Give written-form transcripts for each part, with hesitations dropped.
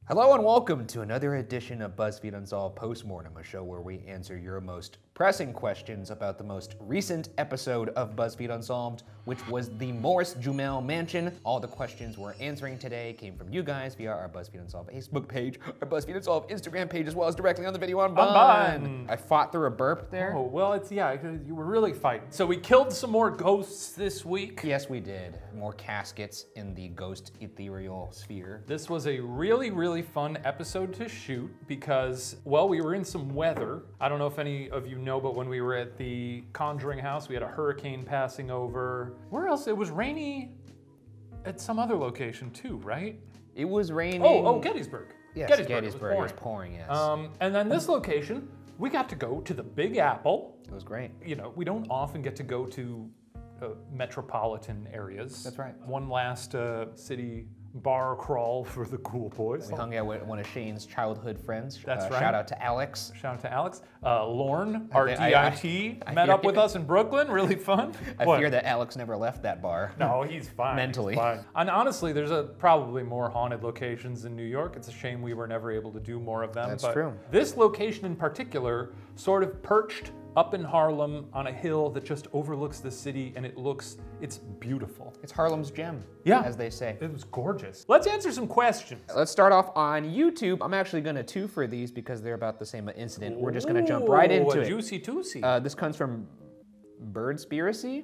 Hello and welcome to another edition of BuzzFeed Unsolved Postmortem, a show where we answer your most pressing questions about the most recent episode of BuzzFeed Unsolved, which was the Morris-Jumel Mansion. All the questions we're answering today came from you guys via our BuzzFeed Unsolved Facebook page, our BuzzFeed Unsolved Instagram page, as well as directly on the video on Bun. I fought through a burp there. Oh, well, you were really fighting. So we killed some more ghosts this week. Yes, we did. More caskets in the ghost ethereal sphere. This was a really fun episode to shoot because, well, we were in some weather. I don't know if any of you know, but when we were at the Conjuring house, we had a hurricane passing over. Where else? It was rainy at some other location too, right? It was raining. Oh, Gettysburg. Yes, Gettysburg. It was pouring, yes. And then this location, we got to go to the Big Apple. It was great. You know, we don't often get to go to metropolitan areas. That's right. One last city bar crawl for the cool boys. We hung out with one of Shane's childhood friends. That's right. Shout out to Alex. Shout out to Alex. Lorne, our DIT, met up with us in Brooklyn. Really fun. I fear that Alex never left that bar. No, he's fine. Mentally. He's fine. And honestly, there's probably more haunted locations in New York. It's a shame we were never able to do more of them. That's true. This location in particular, sort of perched up in Harlem on a hill that just overlooks the city, and it's beautiful. It's Harlem's gem, as they say. It was gorgeous. Let's answer some questions. Let's start off on YouTube. I'm actually gonna two for these because they're about the same incident. We're just gonna jump right into it. Juicy toosey. This comes from Birdspiracy,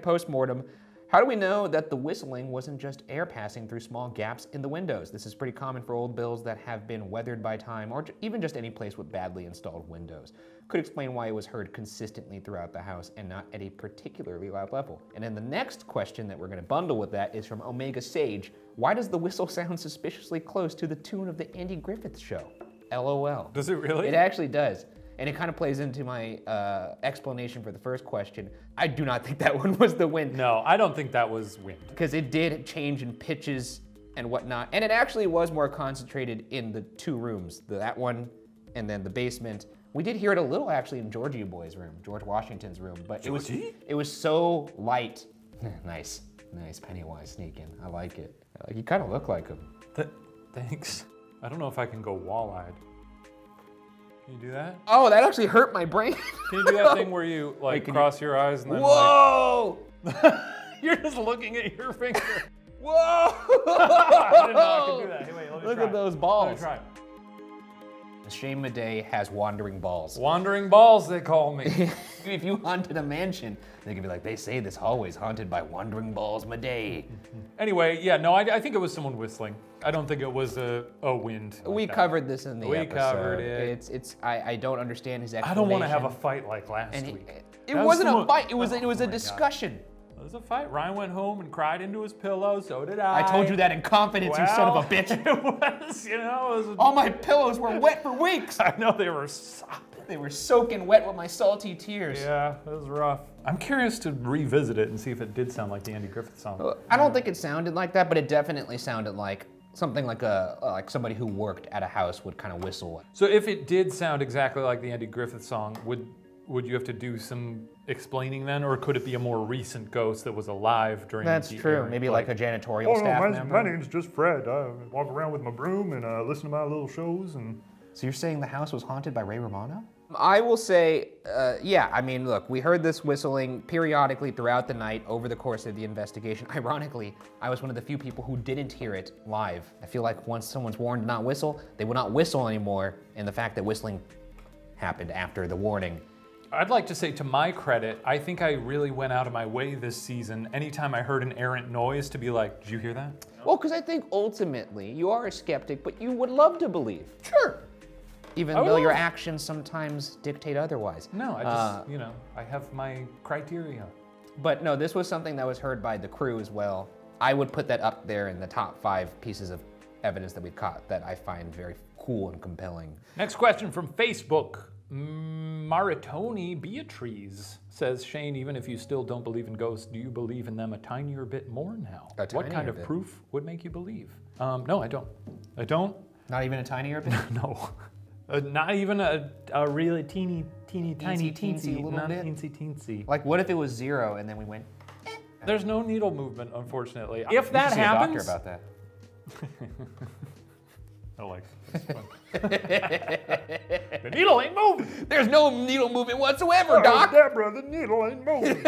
#Postmortem. How do we know that the whistling wasn't just air passing through small gaps in the windows? This is pretty common for old builds that have been weathered by time or even just any place with badly installed windows. Could explain why it was heard consistently throughout the house and not at a particularly loud level. And then the next question that we're gonna bundle with that is from Omega Sage. Why does the whistle sound suspiciously close to the tune of the Andy Griffith Show? LOL. Does it really? It actually does. And it kind of plays into my explanation for the first question. I do not think that one was the wind. No, I don't think that was wind. Because it did change in pitches and whatnot. And it actually was more concentrated in the two rooms, that one and then the basement. We did hear it a little actually in Georgie Boy's room, George Washington's room, but it was so light. Nice Pennywise sneak in, I like it. You kind of look like him. Thanks. I don't know if I can go wall-eyed. Can you do that? Oh, that actually hurt my brain. Can you do that thing where you like cross your eyes and then Whoa! Like, you're just looking at your finger. Whoa! I didn't know I could do that. Hey, wait, let me Look try. at those balls. Let me try. Shane Madej has wandering balls. Wandering balls, they call me. If you haunted a mansion, they could be like, they say this hallway is haunted by wandering balls Madej. Anyway, yeah, no, I think it was someone whistling. I don't think it was a wind. Like we covered this in the episode. We covered it. I don't understand his explanation. I don't want to have a fight like last week. It wasn't a fight. It was a discussion. It was a fight. Ryan went home and cried into his pillow. So did I. I told you that in confidence, you son of a bitch. It was, you know. All my pillows were wet for weeks. I know, they were sopping. They were soaking wet with my salty tears. Yeah, it was rough. I'm curious to revisit it and see if it did sound like the Andy Griffith song. I don't think it sounded like that, but it definitely sounded like something like somebody who worked at a house would kind of whistle. So if it did sound exactly like the Andy Griffith song, would you have to do some explaining then, or could it be a more recent ghost that was alive during That's the true. airing? Maybe like a janitorial staff member. My name's just Fred. I walk around with my broom and listen to my little shows. And so you're saying the house was haunted by Ray Romano? I will say, yeah, I mean, look, we heard this whistling periodically throughout the night over the course of the investigation. Ironically, I was one of the few people who didn't hear it live. I feel like once someone's warned to not whistle, they will not whistle anymore, and the fact that whistling happened after the warning. I'd like to say, to my credit, I think I really went out of my way this season, anytime I heard an errant noise, to be like, did you hear that? Well, because I think ultimately you are a skeptic, but you would love to believe. Sure. Even though your actions sometimes dictate otherwise. No, I just, you know, I have my criteria. But no, this was something that was heard by the crew as well. I would put that up there in the top 5 pieces of evidence that we caught that I find very cool and compelling. Next question from Facebook. Maritoni Beatrice says, Shane, even if you still don't believe in ghosts, do you believe in them a tinier bit more now? What kind of proof would make you believe? No, I don't. I don't. Not even a tinier bit? No. Not even a really teeny tiny teensy little not bit? teensy. Like, what if it was 0 and then we went, There's no needle movement, unfortunately. If you that should see happens, a doctor about that. I like it. The needle ain't moving. There's no needle movement whatsoever, Oh, Doc. Deborah, the needle ain't moving.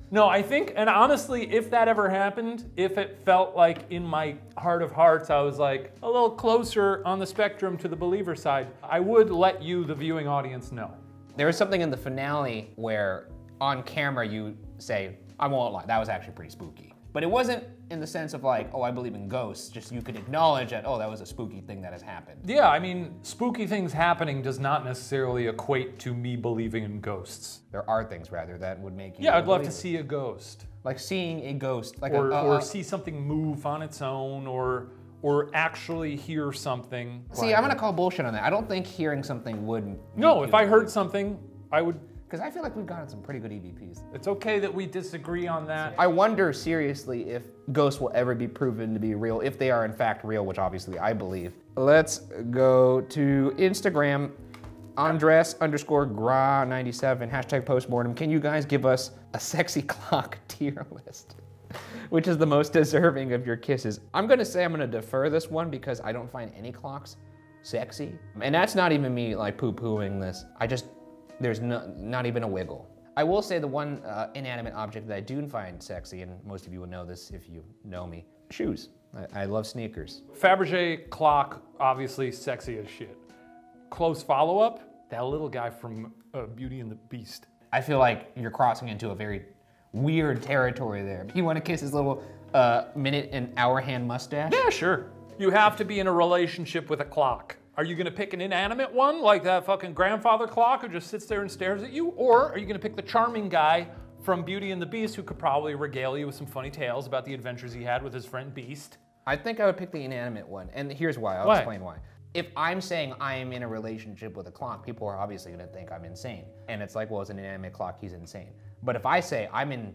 No, I think, and honestly, if that ever happened, if it felt like in my heart of hearts, I was like a little closer on the spectrum to the believer side, I would let you, the viewing audience, know. There was something in the finale where on camera you say, I won't lie, that was actually pretty spooky. But it wasn't in the sense of like, oh, I believe in ghosts, just you could acknowledge that, oh, that was a spooky thing that has happened. Yeah, I mean, spooky things happening does not necessarily equate to me believing in ghosts. There are things, rather, that would make you Yeah, I'd love to believe it. see a ghost. Like seeing a ghost, like Or see something move on its own, or actually hear something. See, I'm gonna call bullshit on that. I don't think hearing something would. No, if I heard something, I would. Because I feel like we've gotten some pretty good EVPs. It's okay that we disagree on that. I wonder seriously if ghosts will ever be proven to be real, if they are in fact real, which obviously I believe. Let's go to Instagram, Andres_gra97, hashtag postmortem. Can you guys give us a sexy clock tier list? Which is the most deserving of your kisses? I'm gonna say I'm gonna defer this one because I don't find any clocks sexy. And that's not even me like poo-pooing this. There's not even a wiggle. I will say the one inanimate object that I do find sexy, and most of you will know this if you know me, shoes. I love sneakers. Fabergé clock, obviously sexy as shit. Close follow-up, that little guy from Beauty and the Beast. I feel like you're crossing into a very weird territory there. You want to kiss his little minute and hour hand mustache? Yeah, sure. You have to be in a relationship with a clock. Are you gonna pick an inanimate one, like that fucking grandfather clock who just sits there and stares at you? Or are you gonna pick the charming guy from Beauty and the Beast who could probably regale you with some funny tales about the adventures he had with his friend Beast? I think I would pick the inanimate one, and here's why. I'll explain why. If I'm saying I am in a relationship with a clock, people are obviously gonna think I'm insane. And it's like, well, it's an inanimate clock, he's insane. But if I say I'm in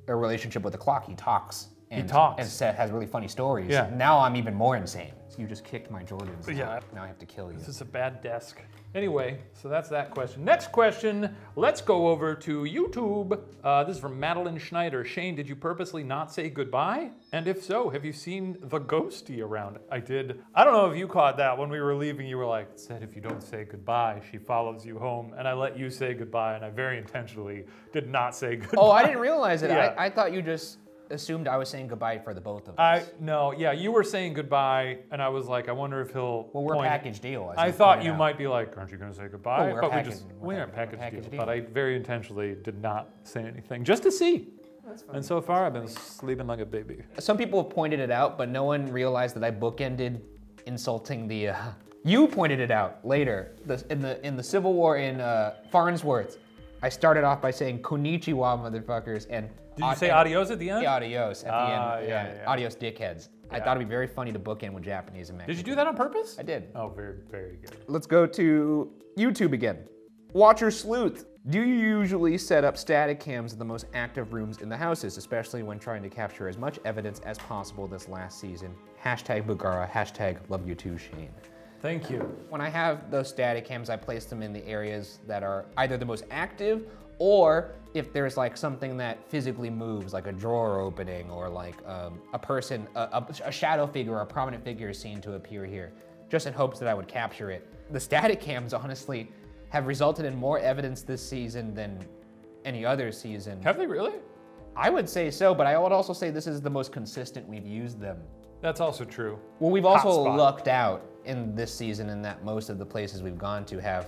a relationship with a clock, he talks. And has really funny stories. Yeah. Now I'm even more insane. So you just kicked my Jordans. Yeah. Now I have to kill you. This is a bad desk. Anyway, so that's that question. Next question, let's go over to YouTube. This is from Madeline Schneider. Shane, did you purposely not say goodbye? And if so, have you seen the Ghostie around? I did. I don't know if you caught that. When we were leaving, you were like, said if you don't say goodbye, she follows you home. And I let you say goodbye, and I very intentionally did not say goodbye. Oh, I didn't realize it. Yeah. I thought you just assumed I was saying goodbye for the both of us. You were saying goodbye, and I was like, I wonder if he'll. Well, we're package deal. I thought you might be like, aren't you going to say goodbye? Well, we aren't package deal. But I very intentionally did not say anything, just to see. That's fine. And so far, I've been sleeping like a baby. Some people have pointed it out, but no one realized that I bookended insulting the. You pointed it out later in the Civil War in Farnsworth. I started off by saying "Konnichiwa, motherfuckers," and. Did you say adios at the end? Yeah, adios at the end. Yeah. Adios, dickheads. Yeah. I thought it'd be very funny to bookend with Japanese and Mexican. Did you do that on purpose? I did. Oh, very, very good. Let's go to YouTube again. Watcher Sleuth. Do you usually set up static cams in the most active rooms in the houses, especially when trying to capture as much evidence as possible this last season? Hashtag Bugara, hashtag love you too, Shane. Thank you. When I have those static cams, I place them in the areas that are either the most active, or if there's like something that physically moves, like a drawer opening, or like a person, a shadow figure or a prominent figure is seen to appear here, just in hopes that I would capture it. The static cams, honestly, have resulted in more evidence this season than any other season. Have they really? I would say so, but I would also say this is the most consistent we've used them. That's also true. Well, we've also lucked out in this season in that most of the places we've gone to have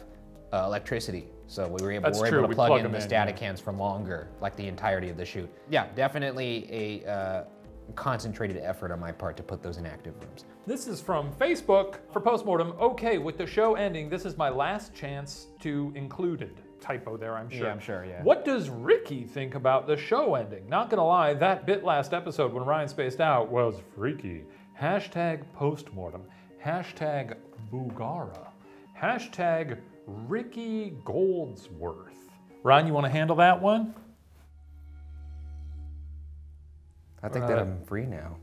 electricity. So we were able to plug in the static cams for longer, like the entirety of the shoot. Yeah, definitely a concentrated effort on my part to put those in active rooms. This is from Facebook for Postmortem. Okay, with the show ending, this is my last chance to include it. Typo there, I'm sure. Yeah, I'm sure, yeah. What does Ricky think about the show ending? Not gonna lie, that bit last episode when Ryan spaced out was freaky. Hashtag Postmortem. Hashtag Bugara. Hashtag Ricky Goldsworth. Ryan, you want to handle that one? I think that I'm free now.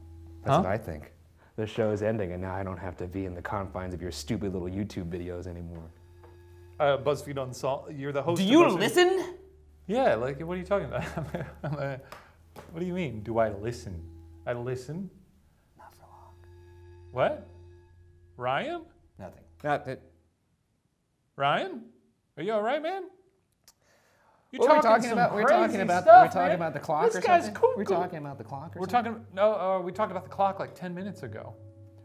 That's what I think. The show is ending, and now I don't have to be in the confines of your stupid little YouTube videos anymore. BuzzFeed Unsolved. You're the host. Do you listen? Yeah, like, what are you talking about? What do you mean? Do I listen? I listen. Not for long. What? Ryan? Nothing. Nothing. Ryan? Are you all right, man? What are we talking about? We're talking about the clock this or guy's something? cuckoo. We're talking about the clock or We're something? talking, no, we talked about the clock like 10 minutes ago.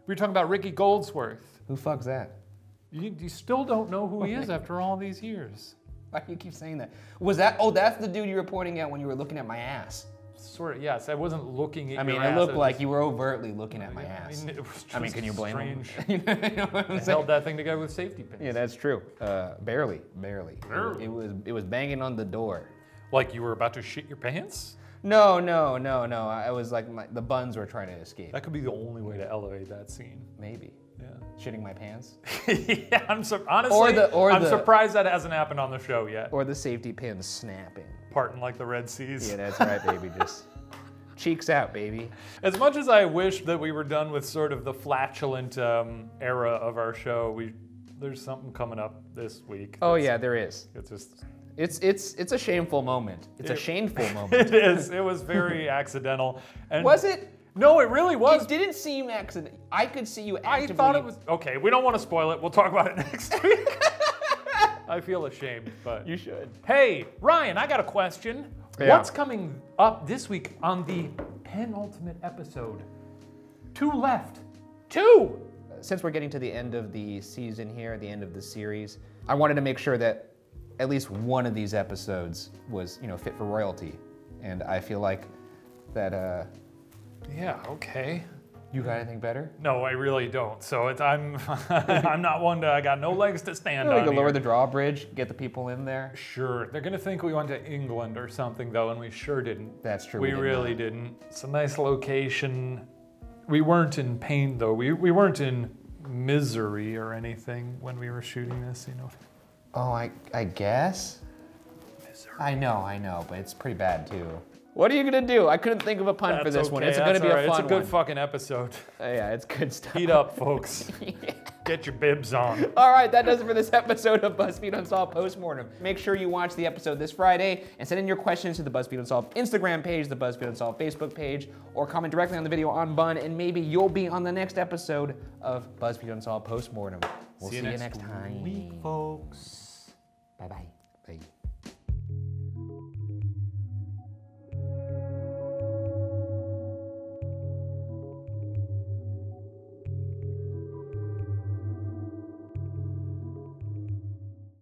We were talking about Ricky Goldsworth. Who fuck's that? You still don't know who he is after all these years. Why do you keep saying that? Was that, oh, that's the dude you were pointing at when you were looking at my ass. Sort of, yes. I wasn't looking at I mean, your it ass. looked like you were overtly looking at my ass. I mean, it was just I mean, can you blame strange. him? You know what I'm I saying? held that thing together with safety pins. Yeah, that's true. Barely. Barely. It was banging on the door. Like you were about to shit your pants? No. I was like, the buns were trying to escape. That could be the only way to elevate that scene. Maybe. Yeah. Shitting my pants? Yeah, honestly, I'm the- surprised that hasn't happened on the show yet. Or the safety pins snapping. Parting like the Red Seas. Yeah, that's right, baby. Just cheeks out, baby. As much as I wish that we were done with sort of the flatulent era of our show, there's something coming up this week. Oh yeah, there is. It's just... It's a shameful moment. It's a shameful moment. It is. It was very accidental. And Was it? No, it really was. It didn't seem accident. I could see you I actively. thought it was... Okay, we don't want to spoil it. We'll talk about it next week. I feel ashamed, but... You should. Hey, Ryan, I got a question. Yeah. What's coming up this week on the penultimate episode? 2 left. 2! Since we're getting to the end of the season here, the end of the series, I wanted to make sure that at least one of these episodes was, fit for royalty. And I feel like that, Yeah, okay. you got anything better? No, I really don't. So I'm I'm not one to, I got no legs to stand We on could lower here. the drawbridge, get the people in there. Sure, they're gonna think we went to England or something though, and we sure didn't. That's true. We did really not. didn't. It's a nice location. We weren't in pain though. We weren't in misery or anything when we were shooting this, Oh, I guess? Misery. I know, but it's pretty bad too. What are you gonna do? I couldn't think of a pun for this one. It's gonna be a fun one. It's a good fucking episode. Yeah, it's good stuff. Heat up, folks. Get your bibs on. All right, that does it for this episode of BuzzFeed Unsolved Postmortem. Make sure you watch the episode this Friday and send in your questions to the BuzzFeed Unsolved Instagram page, the BuzzFeed Unsolved Facebook page, or comment directly on the video on Bun, and maybe you'll be on the next episode of BuzzFeed Unsolved Postmortem. We'll see you next time. Week, folks. Bye-bye.